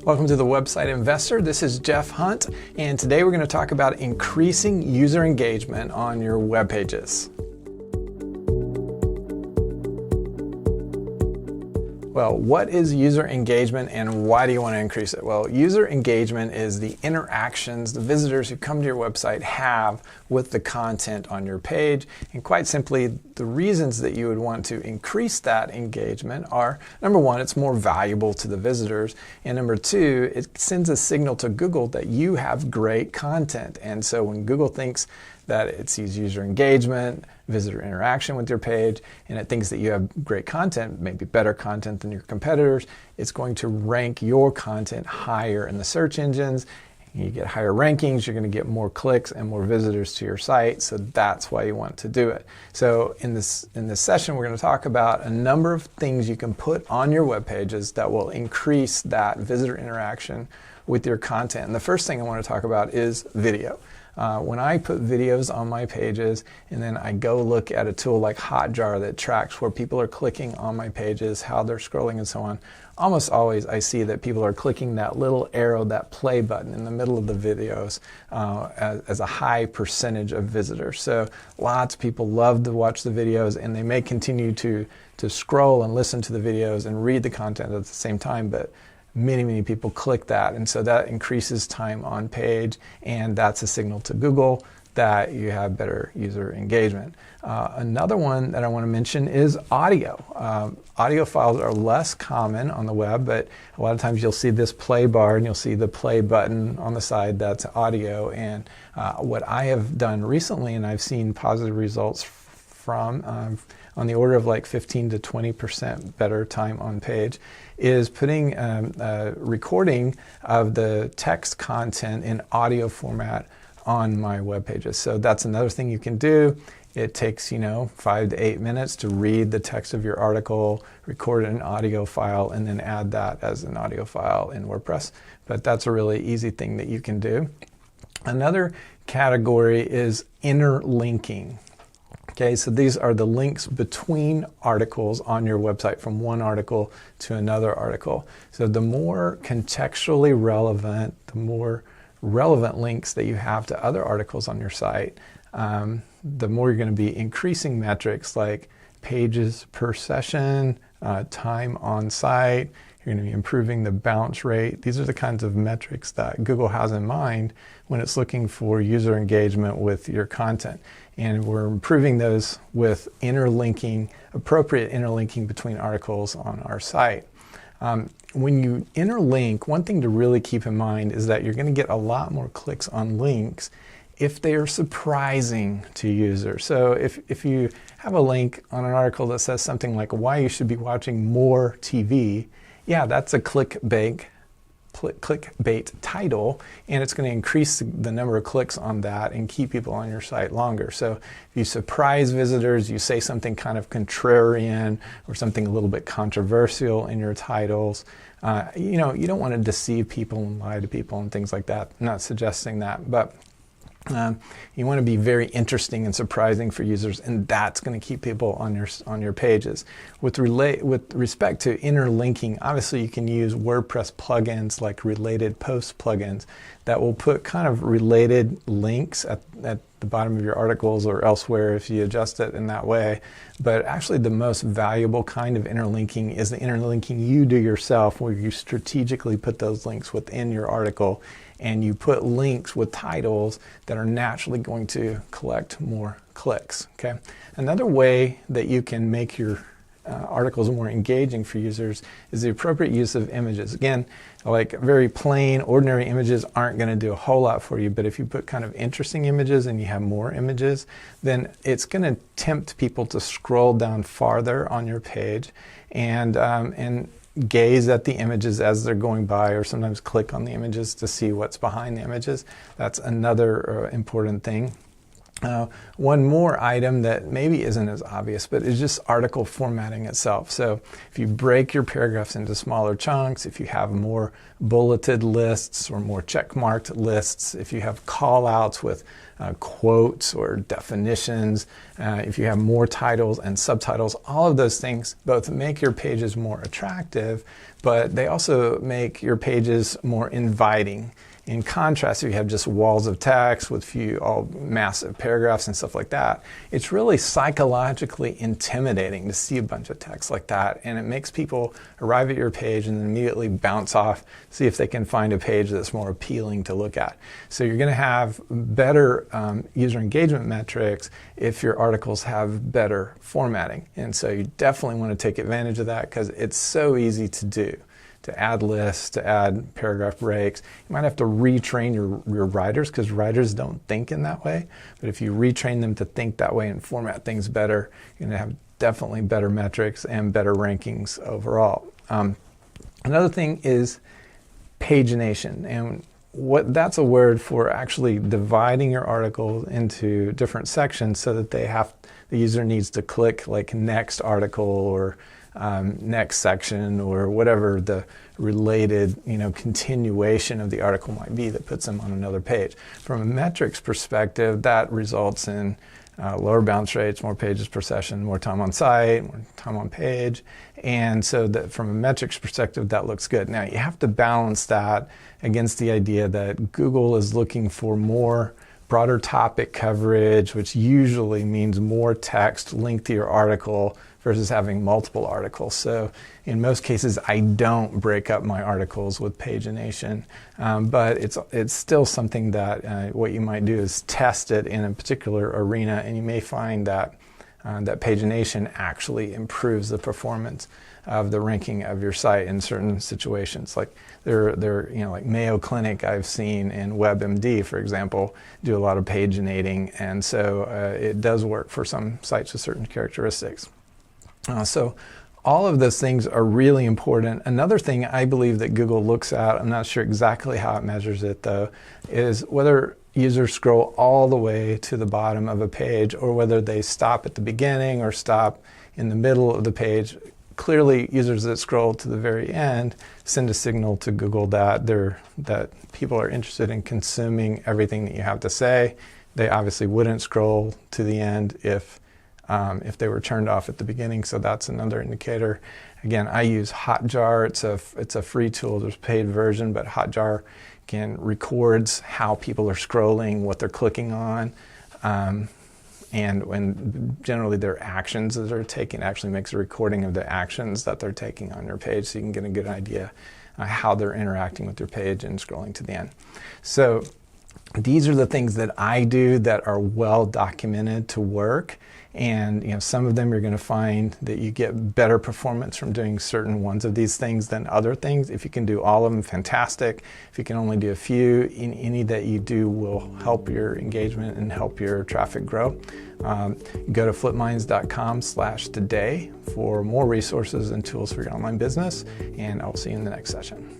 Welcome to the Website Investor. This is Jeff Hunt, and today we're going to talk about increasing user engagement on your web pages. Well, what is user engagement and why do you want to increase it? Well, user engagement is the interactions the visitors who come to your website have with the content on your page. And quite simply, the reasons that you would want to increase that engagement are, number one, it's more valuable to the visitors. And number two, it sends a signal to Google that you have great content. And so when Google thinks that it sees user engagement, visitor interaction with your page, and it thinks that you have great content, maybe better content than your competitors, it's going to rank your content higher in the search engines. You get higher rankings, you're going to get more clicks and more visitors to your site, so that's why you want to do it. So in this session, we're going to talk about a number of things you can put on your web pages that will increase that visitor interaction with your content. And the first thing I want to talk about is video. When I put videos on my pages and then I go look at a tool like Hotjar that tracks where people are clicking on my pages, how they're scrolling and so on, almost always I see that people are clicking that little arrow, that play button in the middle of the videos as a high percentage of visitors. So lots of people love to watch the videos and they may continue to scroll and listen to the videos and read the content at the same time, but many people click that, and so that increases time on page, and that's a signal to Google that you have better user engagement. Another one that I want to mention is audio. Audio files are less common on the web, but a lot of times you'll see this play bar and you'll see the play button on the side, that's audio. And what I have done recently, and I've seen positive results from on the order of like 15 to 20% better time on page, is putting a recording of the text content in audio format on my web pages. So that's another thing you can do. It takes 5 to 8 minutes to read the text of your article, record an audio file, and then add that as an audio file in WordPress. But that's a really easy thing that you can do. Another category is interlinking. Okay, so these are the links between articles on your website from one article to another article. So the more contextually relevant, the more relevant links that you have to other articles on your site, the more you're going to be increasing metrics like pages per session, time on site. You're going to be improving the bounce rate. These are the kinds of metrics that Google has in mind when it's looking for user engagement with your content. And we're improving those with interlinking, appropriate interlinking between articles on our site. When you interlink, one thing to really keep in mind is that you're going to get a lot more clicks on links if they are surprising to users. So if you have a link on an article that says something like why you should be watching more TV, yeah, that's a clickbait title, and it's going to increase the number of clicks on that and keep people on your site longer. So if you surprise visitors, you say something kind of contrarian or something a little bit controversial in your titles, you don't want to deceive people and lie to people and things like that. I'm not suggesting that, but you want to be very interesting and surprising for users, and that's going to keep people on your pages. With respect to interlinking, obviously you can use WordPress plugins like related post plugins that will put kind of related links at the bottom of your articles or elsewhere if you adjust it in that way. But actually the most valuable kind of interlinking is the interlinking you do yourself, where you strategically put those links within your article and you put links with titles that are naturally going to collect more clicks. Okay. Another way that you can make your articles more engaging for users is the appropriate use of images. Again, like very plain, ordinary images aren't going to do a whole lot for you, but if you put kind of interesting images and you have more images, then it's going to tempt people to scroll down farther on your page and gaze at the images as they're going by, or sometimes click on the images to see what's behind the images. That's another important thing. One more item that maybe isn't as obvious, but is just article formatting itself. So if you break your paragraphs into smaller chunks, if you have more bulleted lists or more check-marked lists, if you have call-outs with quotes or definitions, if you have more titles and subtitles, all of those things both make your pages more attractive, but they also make your pages more inviting. In contrast, if you have just walls of text with all massive paragraphs and stuff like that, it's really psychologically intimidating to see a bunch of text like that, and it makes people arrive at your page and then immediately bounce off, see if they can find a page that's more appealing to look at. So you're going to have better user engagement metrics if your articles have better formatting, and so you definitely want to take advantage of that because it's so easy to do. To add lists, to add paragraph breaks. You might have to retrain your writers because writers don't think in that way. But if you retrain them to think that way and format things better, you're going to have definitely better metrics and better rankings overall. Another thing is pagination. And that's a word for actually dividing your article into different sections so that the user needs to click like next article or next section or whatever the related continuation of the article might be that puts them on another page. From a metrics perspective, that results in lower bounce rates, more pages per session, more time on site, more time on page, and so that from a metrics perspective that looks good. Now you have to balance that against the idea that Google is looking for more broader topic coverage, which usually means more text linked to your article versus having multiple articles. So in most cases, I don't break up my articles with pagination, but it's still something that what you might do is test it in a particular arena, and you may find that that pagination actually improves the performance of the ranking of your site in certain situations. Like like Mayo Clinic, I've seen, and WebMD, for example, do a lot of paginating, and so it does work for some sites with certain characteristics. So all of those things are really important. Another thing I believe that Google looks at, I'm not sure exactly how it measures it though, is whether users scroll all the way to the bottom of a page or whether they stop at the beginning or stop in the middle of the page. Clearly, users that scroll to the very end send a signal to Google that people are interested in consuming everything that you have to say. They obviously wouldn't scroll to the end if they were turned off at the beginning, so that's another indicator. Again, I use Hotjar. It's a free tool. There's a paid version, but Hotjar records how people are scrolling, what they're clicking on, and when generally their actions that they're taking. Actually makes a recording of the actions that they're taking on your page, so you can get a good idea how they're interacting with your page and scrolling to the end. So these are the things that I do that are well documented to work. And some of them you're going to find that you get better performance from doing certain ones of these things than other things. If you can do all of them, fantastic. If you can only do a few, any that you do will help your engagement and help your traffic grow. Go to flipminds.com/today for more resources and tools for your online business, and I'll see you in the next session.